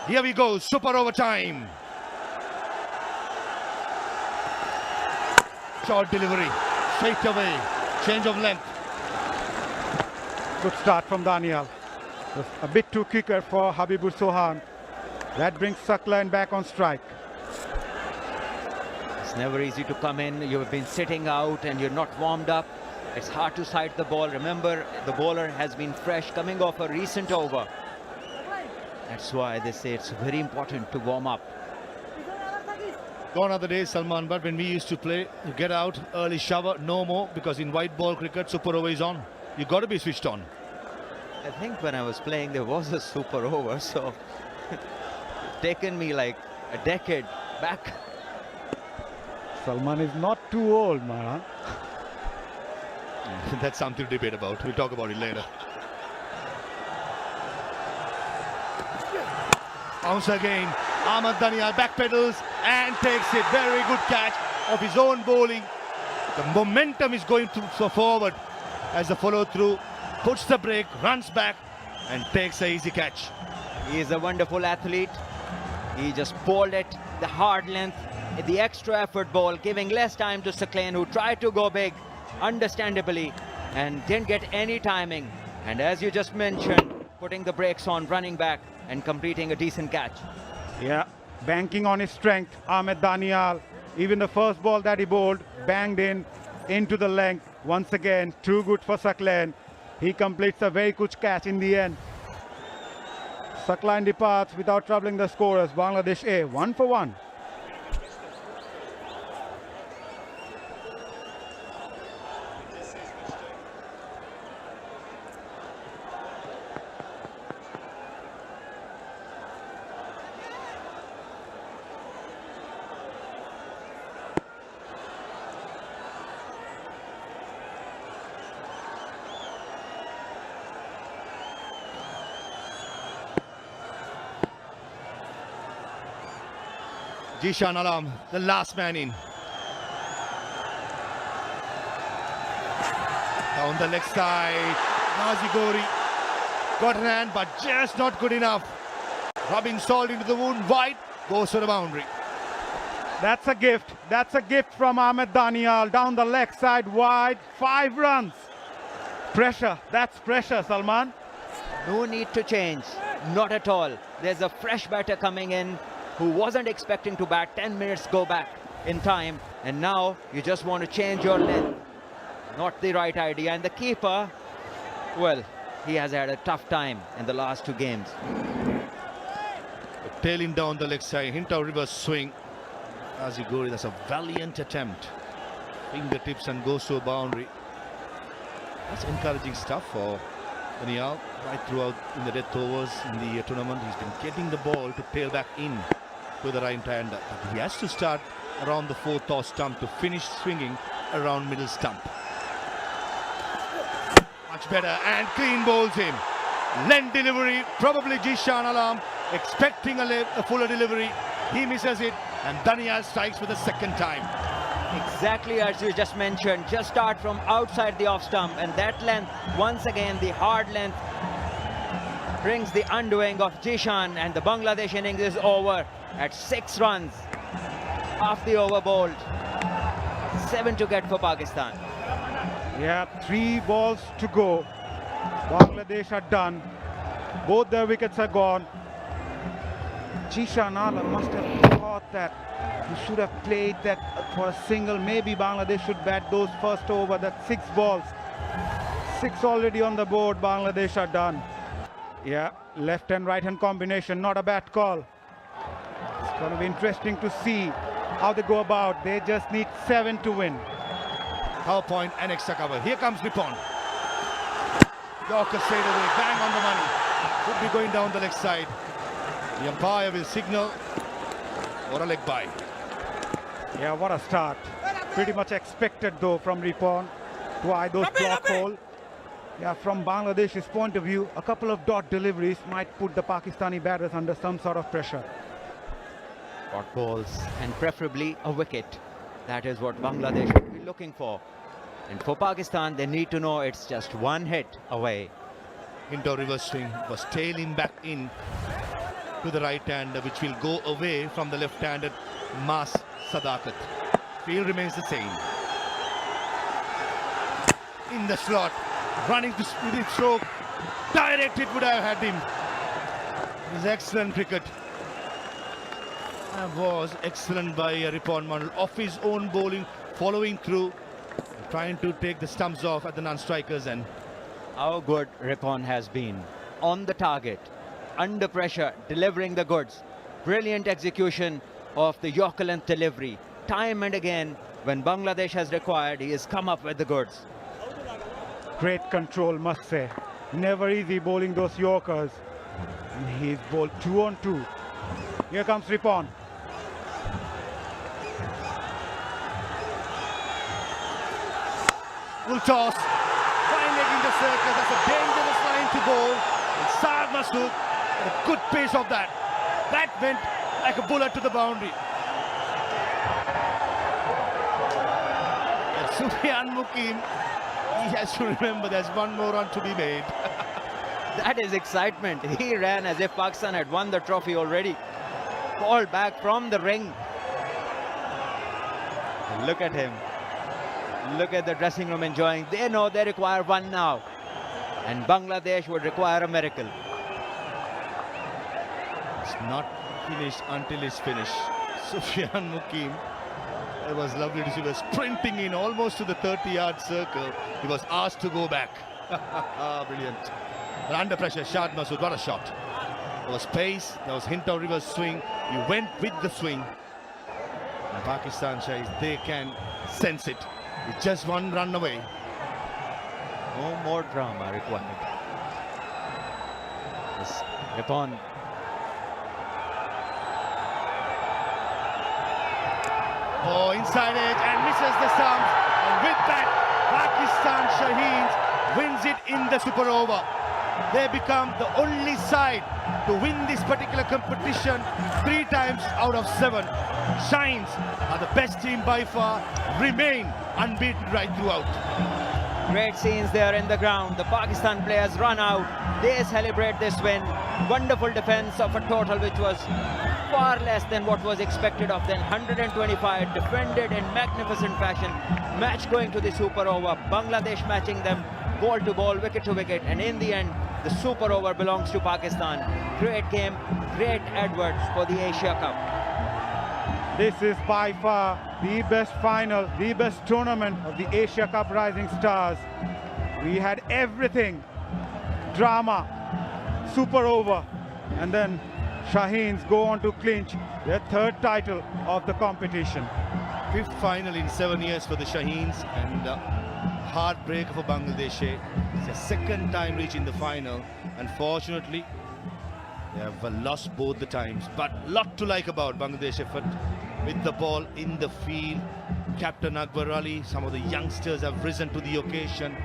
Here we go, super overtime. Short delivery, straight away, change of length. Good start from Daniel. Just a bit too quicker for Habibur Sohan. That brings Saklan back on strike. It's never easy to come in. You've been sitting out and you're not warmed up. It's hard to sight the ball. Remember, the bowler has been fresh, coming off a recent over. That's why they say it's very important to warm up. Gone are the days, Salman, but when we used to play, you get out, early shower, no more, because in white ball cricket, super over is on. You got to be switched on. I think when I was playing, there was a super over, so it's taken me like a decade back. Salman is not too old, man. That's something to debate about. We'll talk about it later. Bounce again. Ahmed Danial backpedals and takes it. Very good catch of his own bowling. The momentum is going so forward as the follow through puts the break, runs back and takes an easy catch. He is a wonderful athlete. He just bowled it, the hard length, the extra effort ball, giving less time to Saklan, who tried to go big, understandably, and didn't get any timing. And as you just mentioned, putting the brakes on, running back and completing a decent catch. Yeah, banking on his strength, Ahmed Danial. Even the first ball that he bowled, banged into the length. Once again, too good for Saklan. He completes a very good catch in the end. Saklan departs without troubling the scorers. Bangladesh A, 1 for 1. Jishan Alam, the last man in. Down the leg side, Ghazi Gori got an hand but just not good enough. Rubbing salt into the wound, wide, goes to the boundary. That's a gift. That's a gift from Ahmed Danial. Down the leg side, wide, 5 runs. Pressure, that's pressure, Salman. No need to change, not at all. There's a fresh batter coming in who wasn't expecting to bat. 10 minutes go back in time, and now you just want to change your length. Not the right idea. And the keeper, well, he has had a tough time in the last 2 games. Tailing down the leg side, hint of reverse swing. Ghazi Gori, that's a valiant attempt. Fingertips and goes to a boundary. That's encouraging stuff for Danial. Right throughout in the death overs in the tournament, he's been getting the ball to tail back in to the right hander. He has to start around the 4th off stump to finish swinging around middle stump. Much better and clean bowls him. Length delivery, probably Jishan Alam expecting a fuller delivery. He misses it and Danial strikes for the second time. Exactly as you just mentioned, just start from outside the off stump, and that length, once again the hard length, brings the undoing of Jishan, and the Bangladesh innings is over at 6 runs. Half the over bowled, 7 to get for Pakistan. Yeah, 3 balls to go. Bangladesh are done. Both their wickets are gone. Jishan Alam must have thought that he should have played that for a single. Maybe Bangladesh should bat those first over, that 6 balls. 6 already on the board. Bangladesh are done. Yeah, left and right hand combination, not a bad call. It's going to be interesting to see how they go about. They just need 7 to win. Power point and extra cover. Here comes Nippon. Yorker straight away, bang on the money. Could be going down the leg side. The umpire will signal for a leg bye. Yeah, what a start. Pretty much expected though from Ripon to eye those block hole. Yeah, from Bangladesh's point of view, a couple of dot deliveries might put the Pakistani batters under some sort of pressure. Dot balls and preferably a wicket. That is what Bangladesh should be looking for. And for Pakistan, they need to know it's just 1 hit away. Into reverse swing, was tailing back in. to the right-hander, which will go away from the left-handed Mas Sadakat. Field remains the same. In the slot, running to speedy stroke. Direct it would have had him. It was excellent cricket. That was excellent by Ripon Mandal. Off his own bowling, following through, trying to take the stumps off at the non-strikers end. How good Ripon has been. On the target, under pressure, delivering the goods. Brilliant execution of the Yorker length delivery. Time and again, when Bangladesh has required, he has come up with the goods. Great control, must say. Never easy bowling those Yorkers. And he's bowled 2 on 2. Here comes Ripon. Full toss. Fine leg in the circle. That's a dangerous line to bowl. And Saad Masood, a good pace of that. That went like a bullet to the boundary. And Sufyan Mukim, he has to remember there's one more run to be made. That is excitement. He ran as if Pakistan had won the trophy already. Ball back from the ring. Look at him. Look at the dressing room enjoying. They know they require one now. And Bangladesh would require a miracle. It's not finished until it's finished. Sufyan Mukim, it was lovely to see. He was sprinting in almost to the 30-yard circle. He was asked to go back. Brilliant. But under pressure, Shad Masood, what a shot. There was pace, there was hint of reverse swing. He went with the swing. And Pakistan Shahis, they can sense it. It's just one run away. No more drama required. Yes, Ripon. Oh, inside edge and misses the stump. And with that, Pakistan Shaheens wins it in the super over. They become the only side to win this particular competition 3 times out of 7. Shahins are the best team by far, remain unbeaten right throughout. Great scenes there in the ground. The Pakistan players run out. They celebrate this win. Wonderful defense of a total which was far less than what was expected of them. 125 defended in magnificent fashion. Match going to the super over. Bangladesh matching them ball to ball, wicket to wicket. And in the end, the super over belongs to Pakistan. Great game, great Edwards for the Asia Cup. This is by far the best final, the best tournament of the Asia Cup Rising Stars. We had everything. Drama, super over, and then Shaheens go on to clinch their 3rd title of the competition. 5th final in 7 years for the Shaheens, and heartbreak for Bangladesh. It's the 2nd time reaching the final. Unfortunately, they have lost both the times, but lot to like about Bangladesh effort with the ball in the field. Captain Akbar Ali, some of the youngsters have risen to the occasion.